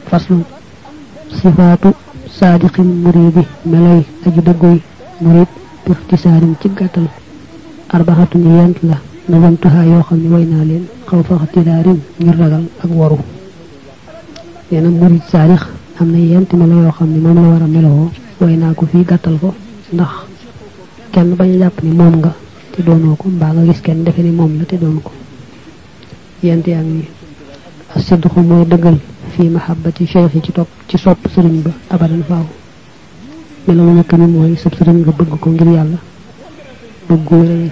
faslu sifaatu saadiqin muridi melay aju dëgguy murid bixtisaarin ci gàttal arbaxatu ni yent la nazamtuha yoo xam ne way naa leen xaw faxtilaarin ngir ragal ak waru neena murid saadix am na yent melo yoo xam ne moom la war a melowoo way naa ko fii gàttal ko ndax kenn bañ a jàpp ni moom nga te doonoo ko mbaa nga gis kenn defe ni moom la te doon ko yent yaa ngi asidxu mooy dëggal fii mahabbati cheikh yi ci sopp sëriñ ba abadan faaw melo mu ñëkk ni mooy sab sëriñ nga bëgg ko ngir yàlla bëggu wér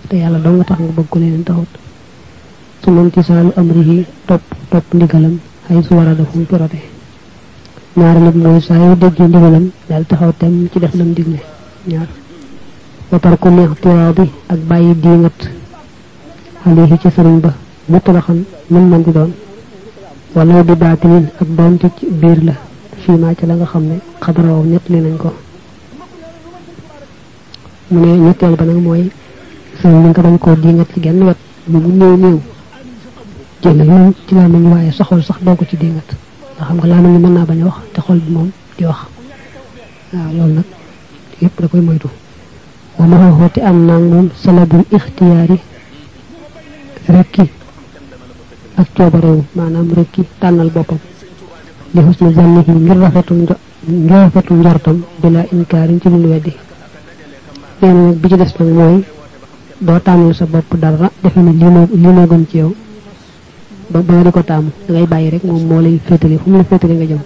te yàlla doo nga tax nga bëgg ko leneen taxut su mantisaalu amrihi topp ndigalam ay su war a def mu pirote ñaar nag mooy saa yoo déggee ndigalam daal taxaw tem ci def lam digle ñaar ba tarku lixtiraadi ak bàyyi diingat alayhi ci sëriñ ba mutlaxan mën man di doon wala di baatinin ak doonte ci biir la fii maa ci la nga xam ne xabaraw ñett li nañ ko mu ne ñetteel ba nag mooy sëriñ bi nga bañ koo diingat ci genn wet lu mu néew jël ci làmmiñ waaye sa xol sax doo ko ci diingat nga xam nga làmmiñ mën naa bañ a wax te xol bi moom di wax waaw loolu nag yëpp da koy moytu wa ma xooti am naag moom salabul ixtiyaari rekki ak coobarewu maanaam rekki tànnal boppam li xusnu zannihi ngir rafetu njortam bila inkaarin ci lu weddi neena nag bi ci des nag mooy doo tànnal sa bopp dara defe ne lii moo gën ci yow ba nga di ko taamu da ngay bàyyi rek moom moo lay féetale fu mu la féetale nga jëm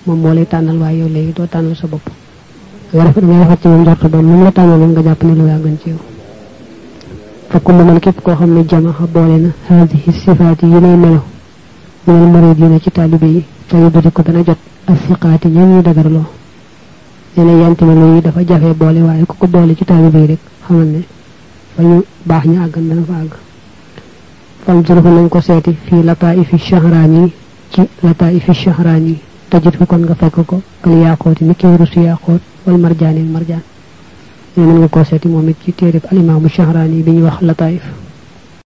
moom moo lay tànnal waaye yow léegi doo tànnal sa bopp da ngay rafet ci moom njort ba mu la tànnal nga jàpp ne lu yaa gën ci yow fa kullu man képp koo xam ne jamaxa boole na haadihi sifaati yi nay melo minal muridina ci taalibe yi fa yudri ko dana jot asiqaati ñeen ñi dagarloo neena yanti melo yi dafa jafe boole waaye ku ko boole ci taalibe yi rek xamal ne fa ñu baax ñu àggan dana fa àgg fam jurfa nañ ko seeti fii lataifi shahraani ci lataifi shahraani tajit fi kon nga fekk ko kal yaaqooti ni ki rusu yaaqoot wal marjaanil marjaan mën nga koo seeti moom it ci téereb alimaamu shahraani bi ñuy wax lataif